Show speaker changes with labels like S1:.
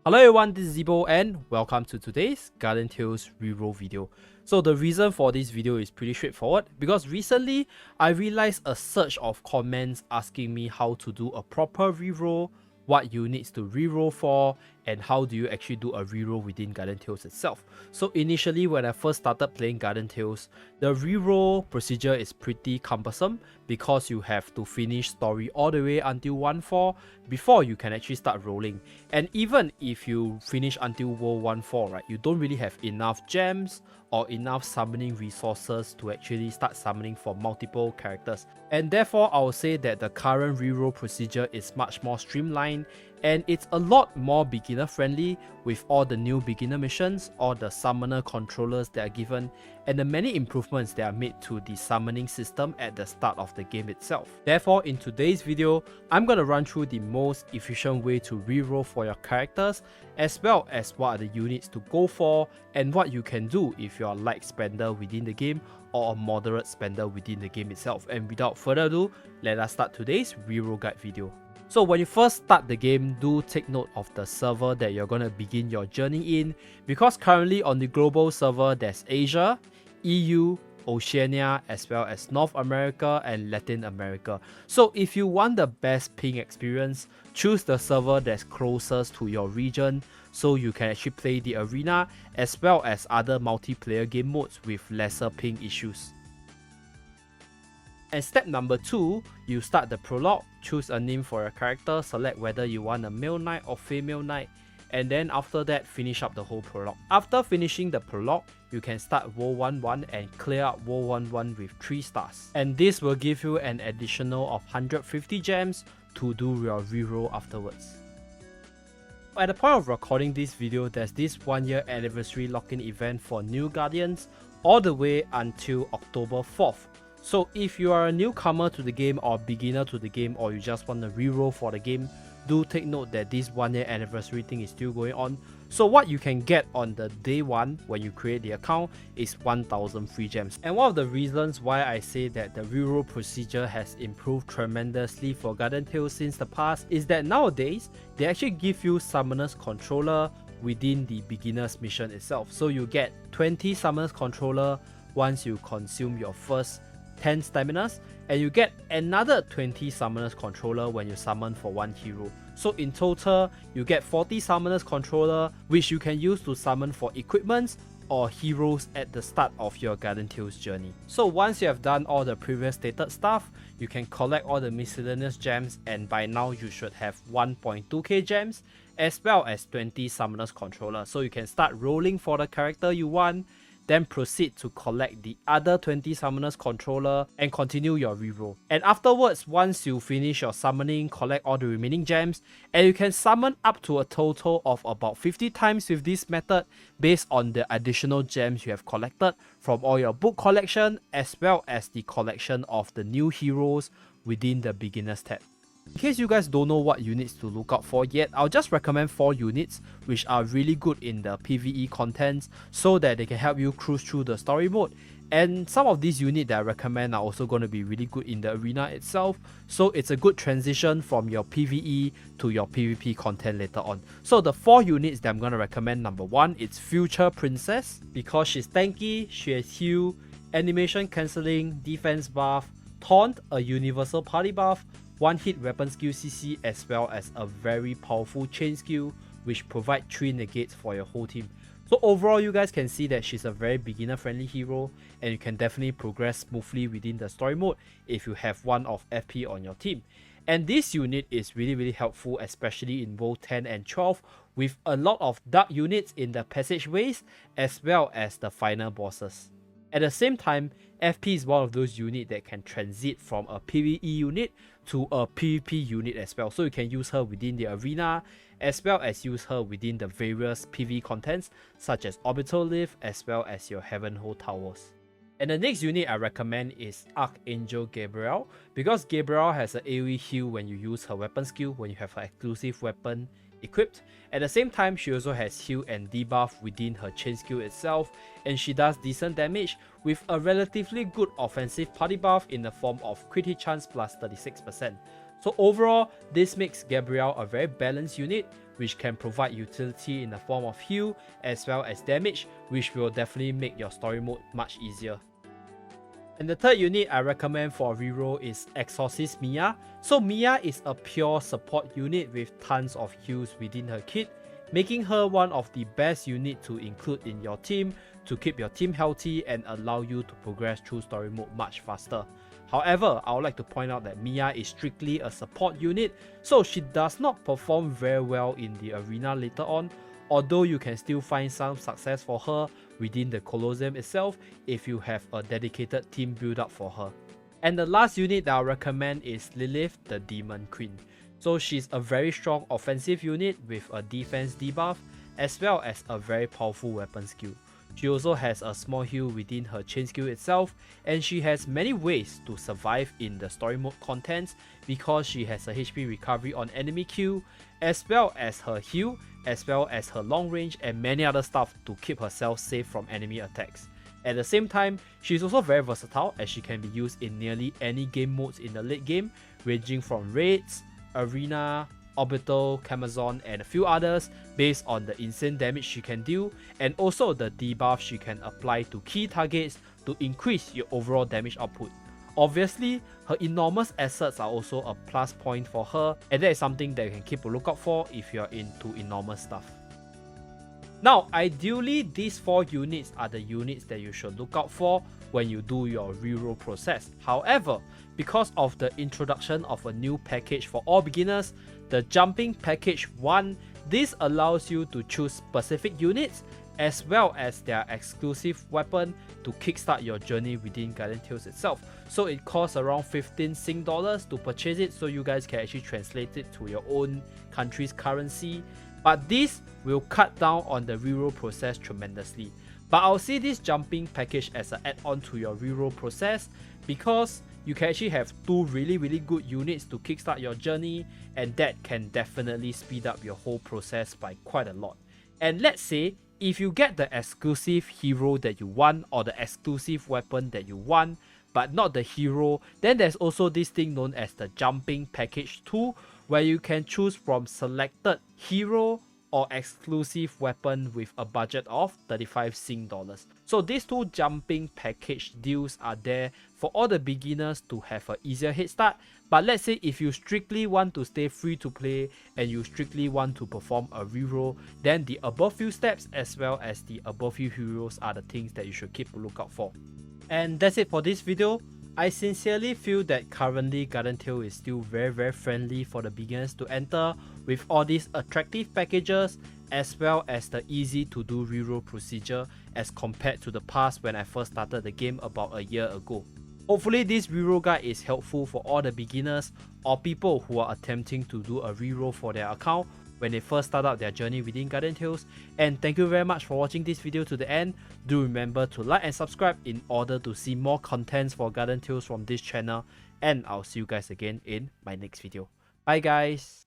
S1: Hello everyone, this is Zibo and welcome to today's Garden Tales reroll video. So the reason for this video is pretty straightforward because recently I realized a surge of comments asking me how to do a proper reroll, what units to reroll for, and how do you actually do a reroll within Garden Tales itself. So initially when I first started playing Garden Tales, the reroll procedure is pretty cumbersome because you have to finish story all the way until 1-4 before you can actually start rolling. And even if you finish until World 1-4, right, you don't really have enough gems or enough summoning resources to actually start summoning for multiple characters. And therefore, I would say that the current reroll procedure is much more streamlined and it's a lot more beginner friendly with all the new beginner missions, all the summoner controllers that are given, and the many improvements that are made to the summoning system at the start of the game itself. Therefore, in today's video, I'm going to run through the most efficient way to reroll for your characters, as well as what are the units to go for and what you can do if you're a light spender within the game or a moderate spender within the game itself. And without further ado, let us start today's reroll guide video. So when you first start the game, do take note of the server that you're going to begin your journey in, because currently on the global server there's Asia, EU, Oceania, as well as North America and Latin America. So if you want the best ping experience, choose the server that's closest to your region so you can actually play the arena as well as other multiplayer game modes with lesser ping issues. And step number 2, you start the prologue, choose a name for your character, select whether you want a male knight or female knight, and then after that finish up the whole prologue. After finishing the prologue, you can start World 1-1 and clear out World 1-1 with 3 stars. And this will give you an additional of 150 gems to do your reroll afterwards. At the point of recording this video, there's this 1-year anniversary lock-in event for new Guardians all the way until October 4th. So if you are a newcomer to the game or beginner to the game, or you just want to reroll for the game, do take note that this 1-year anniversary thing is still going on. So what you can get on the day 1 when you create the account is 1000 free gems. And one of the reasons why I say that the reroll procedure has improved tremendously for Garden Tales since the past is that nowadays they actually give you Summoner's Controller within the beginner's mission itself. So you get 20 Summoner's Controller once you consume your first 10 staminas, and you get another 20 Summoner's Controller when you summon for 1 hero. So in total, you get 40 Summoner's Controller, which you can use to summon for equipments or heroes at the start of your Garden Tales journey. So once you have done all the previous stated stuff, you can collect all the miscellaneous gems, and by now you should have 1.2k gems as well as 20 Summoner's Controller. So you can start rolling for the character you want, then proceed to collect the other 20 Summoner's Controller and continue your reroll. And afterwards, once you finish your summoning, collect all the remaining gems, and you can summon up to a total of about 50 times with this method based on the additional gems you have collected from all your book collection as well as the collection of the new heroes within the beginners tab. In case you guys don't know what units to look out for yet, I'll just recommend 4 units which are really good in the PvE contents so that they can help you cruise through the story mode. And some of these units that I recommend are also going to be really good in the arena itself, so it's a good transition from your PvE to your PvP content later on. So the 4 units that I'm going to recommend, number 1, it's Future Princess, because she's tanky, she has heal, animation cancelling, defense buff, taunt, a universal party buff, 1-hit weapon skill CC, as well as a very powerful chain skill which provide 3 negates for your whole team. So overall, you guys can see that she's a very beginner friendly hero and you can definitely progress smoothly within the story mode if you have one of FP on your team. And this unit is really helpful, especially in World 10 and 12 with a lot of dark units in the passageways as well as the final bosses. At the same time, FP is one of those units that can transit from a PvE unit to a PvP unit as well. So you can use her within the arena as well as use her within the various PvE contents such as Orbital Lift as well as your Heavenhold Towers. And the next unit I recommend is Archangel Gabriel, because Gabriel has an AoE heal when you use her weapon skill when you have her exclusive weapon equipped. At the same time, she also has heal and debuff within her chain skill itself, and she does decent damage with a relatively good offensive party buff in the form of crit hit chance plus 36%. So overall, this makes Gabrielle a very balanced unit, which can provide utility in the form of heal as well as damage, which will definitely make your story mode much easier. And the third unit I recommend for reroll is Exorcist Mia. So Mia is a pure support unit with tons of heals within her kit, making her one of the best units to include in your team to keep your team healthy and allow you to progress through story mode much faster. However, I would like to point out that Mia is strictly a support unit, so she does not perform very well in the arena later on, although you can still find some success for her within the Colosseum itself if you have a dedicated team build up for her. And the last unit that I'll recommend is Lilith, the Demon Queen. So she's a very strong offensive unit with a defense debuff as well as a very powerful weapon skill. She also has a small heal within her chain skill itself, and she has many ways to survive in the story mode contents because she has a HP recovery on enemy kill, as well as her heal, as well as her long range and many other stuff to keep herself safe from enemy attacks. At the same time, she's also very versatile as she can be used in nearly any game modes in the late game, ranging from raids, arena, orbital, Camazon, and a few others based on the insane damage she can deal, and also the debuff she can apply to key targets to increase your overall damage output. Obviously, her enormous assets are also a plus point for her, and that is something that you can keep a lookout for if you're into enormous stuff. Now, ideally, these 4 units are the units that you should look out for when you do your reroll process. However, because of the introduction of a new package for all beginners, the Jumping Package 1, this allows you to choose specific units as well as their exclusive weapon to kickstart your journey within Guardian Tales itself. So it costs around 15 Sing dollars to purchase it, so you guys can actually translate it to your own country's currency. But this will cut down on the reroll process tremendously. But I'll see this Jumping Package as an add-on to your reroll process because you can actually have 2 really good units to kickstart your journey, and that can definitely speed up your whole process by quite a lot. And let's say if you get the exclusive hero that you want or the exclusive weapon that you want but not the hero, then there's also this thing known as the Jumping Package 2, where you can choose from selected hero or exclusive weapon with a budget of 35 Sing dollars. So these 2 Jumping Package deals are there for all the beginners to have an easier head start. But let's say if you strictly want to stay free to play and you strictly want to perform a reroll, then the above few steps as well as the above few heroes are the things that you should keep a lookout for. And that's it for this video. I sincerely feel that currently Guardian Tale is still very friendly for the beginners to enter with all these attractive packages as well as the easy to do reroll procedure as compared to the past when I first started the game about a year ago. Hopefully this reroll guide is helpful for all the beginners or people who are attempting to do a reroll for their account when they first start out their journey within Guardian Tales. And thank you very much for watching this video to the end. Do remember to like and subscribe in order to see more contents for Guardian Tales from this channel, and I'll see you guys again in my next video. Bye guys!